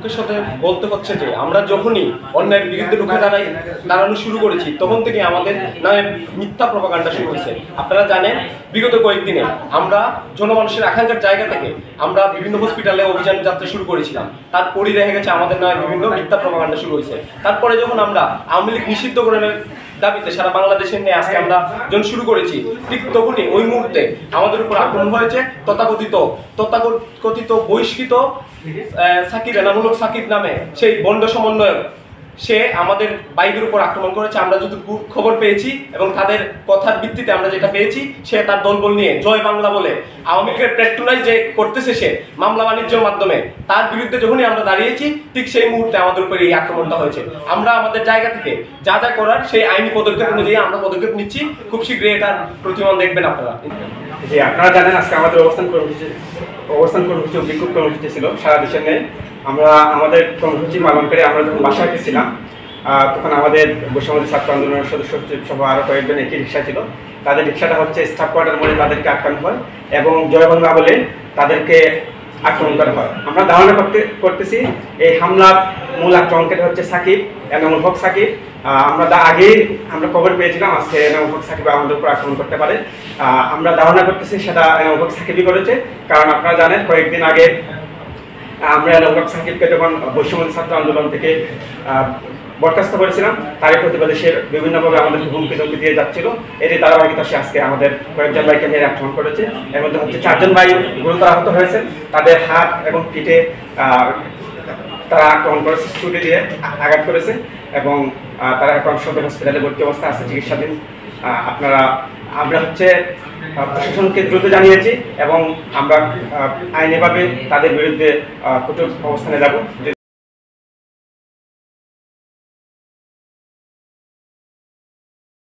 দুঃখের সাথে বলতে হচ্ছে যে আমরা যখনই অন্যায়ের বিরুদ্ধে রুখে দাঁড়ানো শুরু করেছি তখন থেকে আমাদের নামে মিথ্যা প্রপাগান্ডা শুরু হয়েছে। আপনারা জানেন বিগত কয়েকদিনে আমরা জনমানুষের আকাঙ্ক্ষার জায়গা থেকে আমরা বিভিন্ন হসপিটালে অভিযান যাত্রা শুরু করেছিলাম, তারপরই দেখা গেছে আমাদের নামে বিভিন্ন মিথ্যা প্রপাগান্ডা শুরু হয়েছে। তারপরে যখন আমরা আওয়ামী লীগ নিষিদ্ধকরণের দাবিতে সারা বাংলাদেশের নিয়ে আজকে আমরা যখন শুরু করেছি, ঠিক তখনই ওই মুহূর্তে আমাদের উপর আক্রমণ হয়েছে তথাকথিত বহিষ্কৃত সাকিব এনামূলক সাকিব নামে সেই বন্ড সমন্বয়ক। সে আমাদের বাইকের উপর আক্রমণ করেছে। আমরা যতটুকু খবর পেয়েছি এবং তাদের কথার ভিত্তিতে আমরা যেটা পেয়েছি, সে তার দলবল নিয়ে জয় বাংলা বলে আওয়ামী লীগের পেট্রোনাইজ যে করতেছে সে মামলা বাণিজ্যের মাধ্যমে, তার বিরুদ্ধে যখনই আমরা দাঁড়িয়েছি ঠিক সেই মুহূর্তে আমাদের উপরে এই আক্রমণটা হয়েছে। আমরা আমাদের জায়গা থেকে যা যা করার সেই আইনি পদক্ষেপ অনুযায়ী আমরা পদক্ষেপ নিচ্ছি। খুব শীঘ্রই এটার প্রতিমান দেখবেন আপনারা। যে আপনারা জানেন আজকে আমাদের অবস্থান কর্মসূচি বিক্ষোভ কর্মসূচি ছিল সারা দেশের নেই। আমরা আমাদের কর্মসূচি পালন করে আমরা যখন বাসায় গেছিলাম তখন আমাদের বৈষম্য ছাত্র আন্দোলনের সদস্য সহ আরও কয়েকজন একই রিক্সা ছিল। তাদের রিক্সাটা হচ্ছে স্টাফ কোয়ার্টার মোড়ে তাদেরকে আক্রান্ত হয় এবং জয় বাংলা বলে তাদেরকে আক্রমণ করা হয়। আমরা ধারণা করতেছি এই হামলার মূল আক্রমণকারী হচ্ছে সাকিব, এনামুল হক সাকিব। আমরা আগেই খবর পেয়েছিলাম আজকে এনামুল হক সাকিব আমাদের উপর আক্রমণ করতে পারে। আমরা ধারণা করতেছি সেটা এনামুল হক সাকিবই করেছে, কারণ আপনারা জানেন কয়েকদিন আগে আমরা এনামুল হক সাকিবকে যখন বৈষম্য ছাত্র আন্দোলন থেকে বরখাস্ত করেছিলাম, তারই প্রতিবাদে সে বিভিন্নভাবে আমাদের হুমকি ধমকি দিয়ে যাচ্ছিল। এরই ধারাবাহিকতা সে আজকে আমাদের কয়েকজন ভাইকে মেরে আক্রমণ করেছে। এর মধ্যে হচ্ছে 4 জন ভাই গুরুতর আহত হয়েছে। তাদের হাত এবং পিঠে তারা আক্রমণ করেছে, ছুরি দিয়ে আঘাত করেছে এবং তারা এখন সদর হসপিটালে ভর্তি অবস্থা আছে, চিকিৎসাধীন। আমরা হচ্ছে প্রশাসনকে দ্রুত জানিয়েছি এবং আমরা আইনিভাবে তাদের বিরুদ্ধে কঠোর অবস্থানে যাব।